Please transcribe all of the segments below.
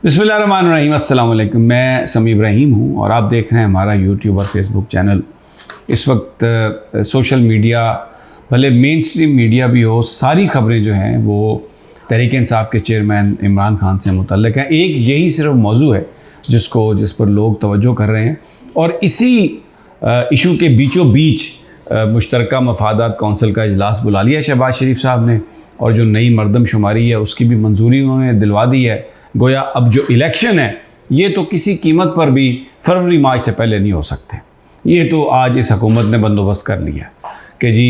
बिस्मिल्लाहिर्रहमानिर्रहीम, अस्सलाम वालेकुम। मैं समी इब्राहिम हूँ और आप देख रहे हैं हमारा यूट्यूब और फेसबुक चैनल। इस वक्त सोशल मीडिया, भले मेन स्ट्रीम मीडिया भी हो, सारी खबरें जो हैं वो तहरीक इंसाफ के चेयरमैन इमरान खान से मुतल्लिक़ हैं। एक यही सिर्फ मौजू है जिस पर लोग तवज्जो कर रहे हैं और इसी इशू के बीचों बीच मुश्तरका मफादात कौंसिल का इजलास बुला लिया शहबाज शरीफ साहब ने और जो नई मरदमशुमारी है उसकी भी मंजूरी उन्होंने दिलवा दी है। गोया अब जो इलेक्शन है ये तो किसी कीमत पर भी फरवरी मार्च से पहले नहीं हो सकते। ये तो आज इस हुकूमत ने बंदोबस्त कर लिया कि जी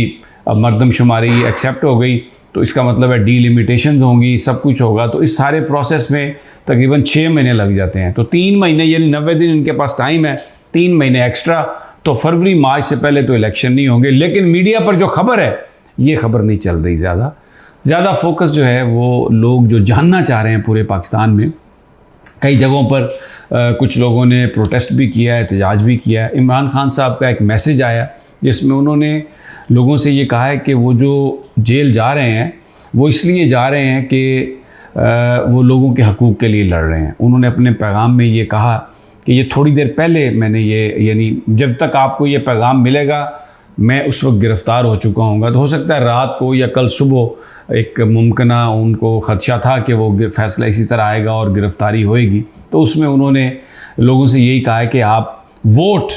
अब मरदमशुमारी एक्सेप्ट हो गई तो इसका मतलब है डीलिमिटेशंस होंगी, सब कुछ होगा। तो इस सारे प्रोसेस में तकरीबन 6 महीने लग जाते हैं। तो 3 महीने यानी 90 दिन इनके पास टाइम है, 3 महीने एक्स्ट्रा। तो फरवरी मार्च से पहले तो इलेक्शन नहीं होंगे। लेकिन मीडिया पर जो खबर है ये खबर नहीं चल रही। ज़्यादा फोकस जो है वो लोग जो जानना चाह रहे हैं पूरे पाकिस्तान में। कई जगहों पर कुछ लोगों ने प्रोटेस्ट भी किया है, एहतजाज भी किया है। इमरान खान साहब का एक मैसेज आया जिसमें उन्होंने लोगों से ये कहा है कि वो जो जेल जा रहे हैं वो इसलिए जा रहे हैं कि वो लोगों के हकूक़ के लिए लड़ रहे हैं। उन्होंने अपने पैगाम में ये कहा कि ये थोड़ी देर पहले मैंने यानी जब तक आपको ये पैगाम मिलेगा मैं उस वक्त गिरफ़्तार हो चुका हूँगा। तो हो सकता है रात को या कल सुबह एक मुमकिना उनको ख़दशा था कि वो फ़ैसला इसी तरह आएगा और गिरफ़्तारी होएगी। तो उसमें उन्होंने लोगों से यही कहा है कि आप वोट,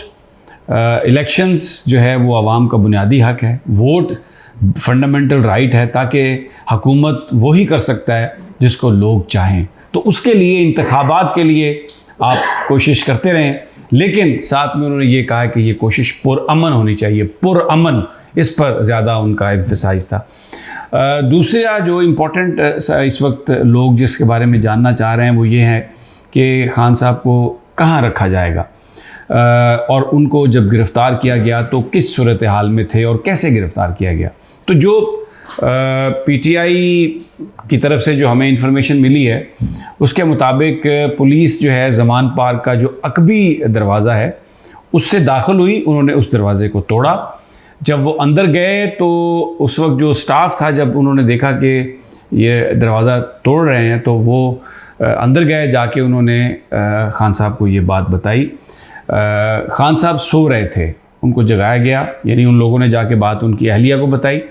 इलेक्शंस जो है वो आवाम का बुनियादी हक़ है, वोट फंडामेंटल राइट है, ताकि हुकूमत वही कर सकता है जिसको लोग चाहें। तो उसके लिए इंतखाबात के लिए आप कोशिश करते रहें। लेकिन साथ में उन्होंने ये कहा कि ये कोशिश पुरअमन होनी चाहिए, पुरअमन, इस पर ज़्यादा उनका एम्फसाइज था। दूसरा जो इम्पोर्टेंट इस वक्त लोग जिसके बारे में जानना चाह रहे हैं वो ये है कि खान साहब को कहाँ रखा जाएगा और उनको जब गिरफ़्तार किया गया तो किस सूरत हाल में थे और कैसे गिरफ़्तार किया गया। तो जो पीटीआई की तरफ से जो हमें इंफॉर्मेशन मिली है उसके मुताबिक पुलिस जो है ज़मान पार्क का जो अकबी दरवाज़ा है उससे दाखिल हुई। उन्होंने उस दरवाज़े को तोड़ा। जब वो अंदर गए तो उस वक्त जो स्टाफ था, जब उन्होंने देखा कि ये दरवाज़ा तोड़ रहे हैं तो वो अंदर गए। जाके उन्होंने खान साहब को ये बात बताई। खान साहब सो रहे थे, उनको जगाया गया, यानी उन लोगों ने जाके बात उनकी अहलिया को बताई।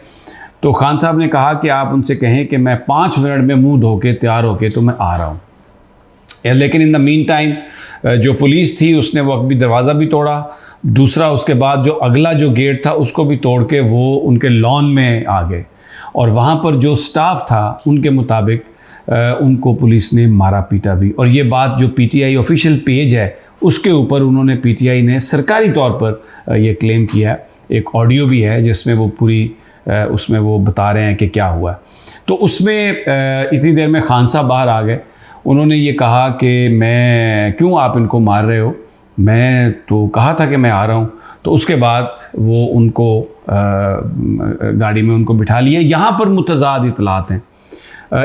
तो खान साहब ने कहा कि आप उनसे कहें कि मैं 5 मिनट में मुंह धो के तैयार होके तो मैं आ रहा हूँ। लेकिन इन द मीन टाइम जो पुलिस थी उसने वो अकबी दरवाज़ा भी तोड़ा। दूसरा उसके बाद जो अगला जो गेट था उसको भी तोड़ के वो उनके लॉन में आ गए और वहाँ पर जो स्टाफ था उनके मुताबिक उनको पुलिस ने मारा पीटा भी। और ये बात जो पीटीआई ऑफिशियल पेज है उसके ऊपर उन्होंने, पीटीआई ने सरकारी तौर पर ये क्लेम किया। एक ऑडियो भी है जिसमें वो पूरी उसमें वो बता रहे हैं कि क्या हुआ। तो उसमें इतनी देर में खान साहब बाहर आ गए। उन्होंने ये कहा कि मैं, क्यों आप इनको मार रहे हो, मैं तो कहा था कि मैं आ रहा हूँ। तो उसके बाद वो उनको गाड़ी में उनको बिठा लिया। यहाँ पर मुतज़ाद इतलात हैं।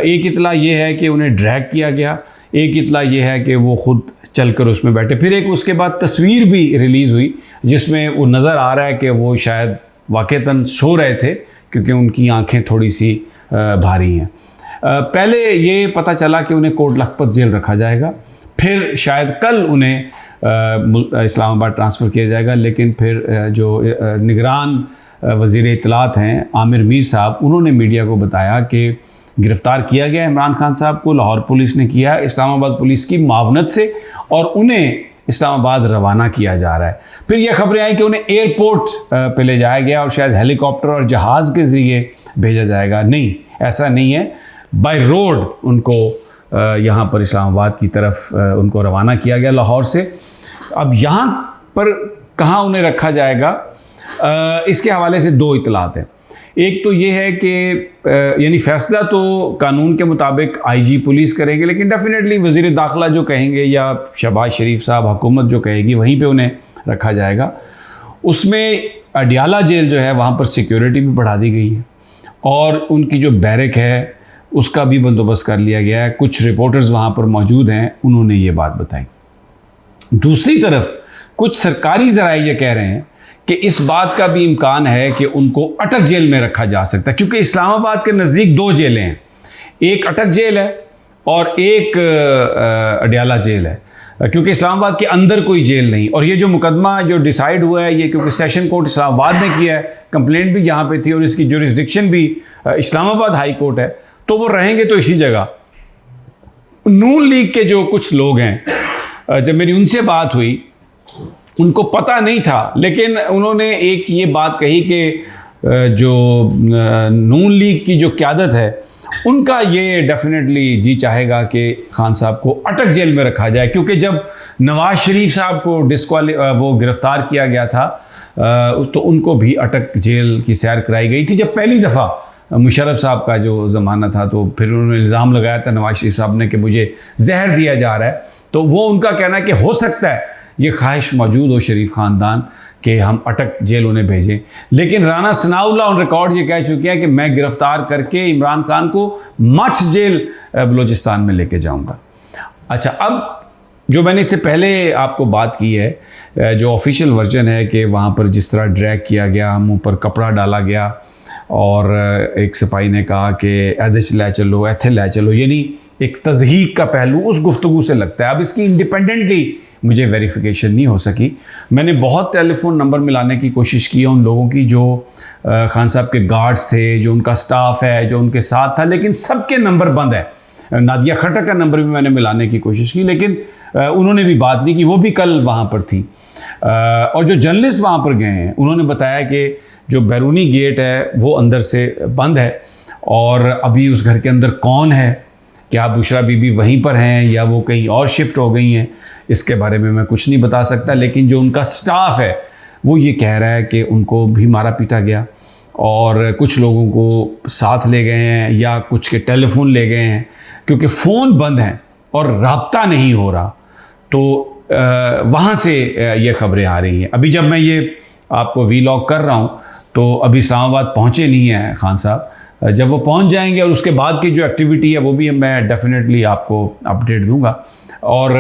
एक इतला ये है कि उन्हें ड्रैग किया गया, एक इतला ये है कि वो ख़ुद चलकर उसमें बैठे। फिर एक उसके बाद तस्वीर भी रिलीज़ हुई जिसमें वो नज़र आ रहा है कि वो शायद वाक़तन सो रहे थे क्योंकि उनकी आंखें थोड़ी सी भारी हैं। पहले ये पता चला कि उन्हें कोट लखपत जेल रखा जाएगा, फिर शायद कल उन्हें इस्लामाबाद ट्रांसफ़र किया जाएगा। लेकिन फिर जो निगरान वज़ीर इत्तलात हैं आमिर मीर साहब, उन्होंने मीडिया को बताया कि गिरफ़्तार किया गया इमरान खान साहब को, लाहौर पुलिस ने किया, इस्लामाबाद पुलिस की मावनत से, और उन्हें इस्लामाबाद रवाना किया जा रहा है। फिर यह खबरें आई कि उन्हें एयरपोर्ट पे ले जाया गया और शायद हेलीकॉप्टर और जहाज़ के ज़रिए भेजा जाएगा। नहीं, ऐसा नहीं है, बाय रोड उनको यहाँ पर इस्लामाबाद की तरफ उनको रवाना किया गया लाहौर से। अब यहाँ पर कहाँ उन्हें रखा जाएगा, इसके हवाले से 2 इतलात हैं। एक तो ये है कि यानी फ़ैसला तो कानून के मुताबिक आईजी पुलिस करेंगे, लेकिन डेफिनेटली वज़ीर दाखिला जो कहेंगे या शहबाज शरीफ साहब हुकूमत जो कहेगी वहीं पे उन्हें रखा जाएगा। उसमें अडियाला जेल जो है वहाँ पर सिक्योरिटी भी बढ़ा दी गई है और उनकी जो बैरक है उसका भी बंदोबस्त कर लिया गया है। कुछ रिपोर्टर्स वहाँ पर मौजूद हैं, उन्होंने ये बात बताई। दूसरी तरफ कुछ सरकारी ज़राए ये कह रहे हैं कि इस बात का भी इम्कान है कि उनको अटक जेल में रखा जा सकता है, क्योंकि इस्लामाबाद के नज़दीक 2 जेलें हैं। एक अटक जेल है और एक अडयाला जेल है, क्योंकि इस्लामाबाद के अंदर कोई जेल नहीं। और ये जो मुकदमा जो डिसाइड हुआ है ये क्योंकि सेशन कोर्ट इस्लामाबाद ने किया है, कंप्लेंट भी यहाँ पे थी और इसकी जुरिस्डिक्शन भी इस्लामाबाद हाई कोर्ट है, तो वो रहेंगे तो इसी जगह। नून लीग के जो कुछ लोग हैं, जब मेरी उनसे बात हुई उनको पता नहीं था, लेकिन उन्होंने एक ये बात कही कि जो नून लीग की जो क़यादत है उनका ये डेफिनेटली जी चाहेगा कि खान साहब को अटक जेल में रखा जाए, क्योंकि जब नवाज शरीफ साहब को वो गिरफ़्तार किया गया था तो उनको भी अटक जेल की सैर कराई गई थी जब पहली दफ़ा मुशर्रफ साहब का जो ज़माना था। तो फिर उन्होंने इल्ज़ाम लगाया था नवाज शरीफ साहब ने कि मुझे जहर दिया जा रहा है। तो वो उनका कहना है कि हो सकता है ये ख्वाहिश मौजूद हो शरीफ ख़ानदान कि हम अटक जेल उन्हें भेजें, लेकिन राना सनाउल्लाह ऑन रिकॉर्ड ये कह चुके हैं कि मैं गिरफ़्तार करके इमरान खान को मच जेल बलूचिस्तान में लेके जाऊंगा। अच्छा, अब जो मैंने इससे पहले आपको बात की है, जो ऑफिशियल वर्जन है कि वहाँ पर जिस तरह ड्रैग किया गया, मुँह पर कपड़ा डाला गया और एक सिपाही ने कहा कि एदिश लै चलो, एथे लै चलो, यानी एक तज़हीक का पहलू उस गुफ्तगू से लगता है। अब इसकी इंडिपेंडेंटली मुझे वेरिफिकेशन नहीं हो सकी। मैंने बहुत टेलीफोन नंबर मिलाने की कोशिश की उन लोगों की जो खान साहब के गार्ड्स थे, जो उनका स्टाफ है, जो उनके साथ था, लेकिन सबके नंबर बंद है। नादिया खट्टर का नंबर भी मैंने मिलाने की कोशिश की, लेकिन उन्होंने भी बात नहीं की, वो भी कल वहाँ पर थी। और जो जर्नलिस्ट वहाँ पर गए हैं उन्होंने बताया कि जो बैरूनी गेट है वो अंदर से बंद है और अभी उस घर के अंदर कौन है, क्या बुशरा बीबी वहीं पर हैं या वो कहीं और शिफ्ट हो गई हैं, इसके बारे में मैं कुछ नहीं बता सकता। लेकिन जो उनका स्टाफ है वो ये कह रहा है कि उनको भी मारा पीटा गया और कुछ लोगों को साथ ले गए हैं या कुछ के टेलीफोन ले गए हैं, क्योंकि फ़ोन बंद हैं और राब्ता नहीं हो रहा। तो वहाँ से ये ख़बरें आ रही हैं। अभी जब मैं ये आपको वीलॉग कर रहा हूँ तो अभी इस्लामाबाद पहुँचे नहीं हैं खान साहब। जब वो पहुँच जाएंगे और उसके बाद की जो एक्टिविटी है वो भी मैं डेफिनेटली आपको अपडेट दूँगा। और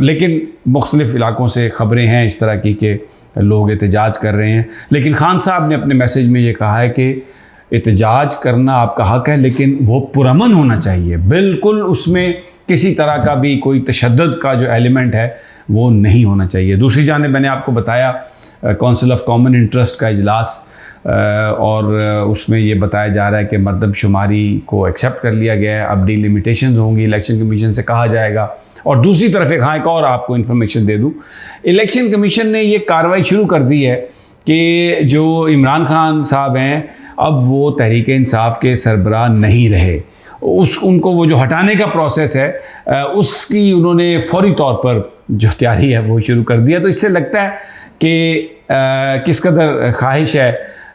लेकिन मुख्तलिफ़ इलाकों से ख़बरें हैं इस तरह की कि लोग एहतजाज कर रहे हैं, लेकिन खान साहब ने अपने मैसेज में ये कहा है कि एहतजाज करना आपका हक़ है, लेकिन वो पुरअमन होना चाहिए, बिल्कुल उसमें किसी तरह का भी कोई तशद्दुद का जो एलिमेंट है वो नहीं होना चाहिए। दूसरी जानिब मैंने आपको बताया काउंसिल ऑफ कॉमन इंटरेस्ट का इजलास, और उसमें ये बताया जा रहा है कि मरदमशुमारी को एक्सेप्ट कर लिया गया है, अब डिलिमिटेशंस होंगी, इलेक्शन कमीशन से कहा जाएगा। और दूसरी तरफ एक और आपको इन्फॉर्मेशन दे दूं, इलेक्शन कमीशन ने ये कार्रवाई शुरू कर दी है कि जो इमरान खान साहब हैं अब वो तहरीक इंसाफ के सरबराह नहीं रहे, उनको वो जो हटाने का प्रोसेस है उसकी उन्होंने फौरी तौर पर जो तैयारी है वो शुरू कर दिया। तो इससे लगता है कि किस कदर ख्वाहिश है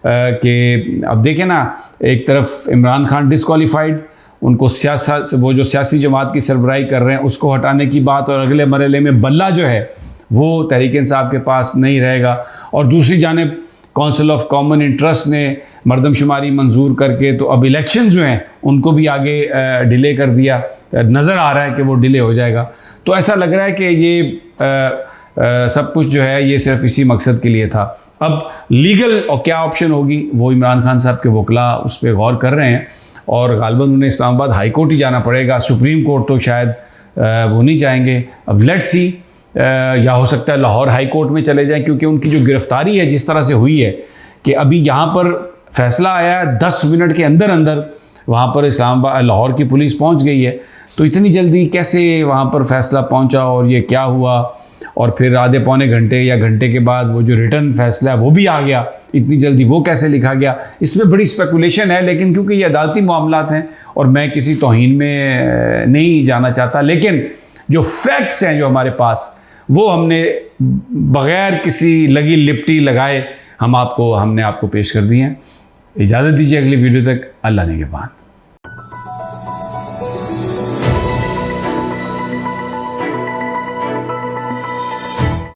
कि अब देखें ना, एक तरफ इमरान खान डिसक्वालीफाइड, उनको सियासत वो जो सियासी जमात की सरबराही कर रहे हैं उसको हटाने की बात, और अगले मरहले में बल्ला जो है वो तहरीक इंसाफ के पास नहीं रहेगा। और दूसरी जानिब काउंसिल ऑफ कॉमन इंटरेस्ट ने मरदमशुमारी मंजूर करके तो अब इलेक्शंस जो हैं उनको भी आगे डिले कर दिया, नज़र आ रहा है कि वो डिले हो जाएगा। तो ऐसा लग रहा है कि ये सब कुछ जो है ये सिर्फ इसी मकसद के लिए था। अब लीगल और क्या ऑप्शन होगी वो इमरान खान साहब के वकला उस पर गौर कर रहे हैं, और गालबन उन्हें इस्लामाबाद हाई कोर्ट ही जाना पड़ेगा, सुप्रीम कोर्ट तो शायद वो नहीं जाएंगे। अब लेट्स सी, या हो सकता है लाहौर हाई कोर्ट में चले जाएं, क्योंकि उनकी जो गिरफ्तारी है जिस तरह से हुई है कि अभी यहाँ पर फैसला आया 10 मिनट के अंदर अंदर वहाँ पर इस्लामाबाद लाहौर की पुलिस पहुँच गई है, तो इतनी जल्दी कैसे वहाँ पर फैसला पहुँचा और ये क्या हुआ, और फिर आधे पौने घंटे या घंटे के बाद वो जो रिटर्न फैसला है वो भी आ गया, इतनी जल्दी वो कैसे लिखा गया, इसमें बड़ी स्पेकुलेशन है। लेकिन क्योंकि ये अदालती मामलात हैं और मैं किसी तौहीन में नहीं जाना चाहता, लेकिन जो फैक्ट्स हैं जो हमारे पास वो हमने बग़ैर किसी लगी लिपटी लगाए हमने आपको पेश कर दिए हैं। इजाज़त दीजिए अगली वीडियो तक, अल्लाह निगहबान।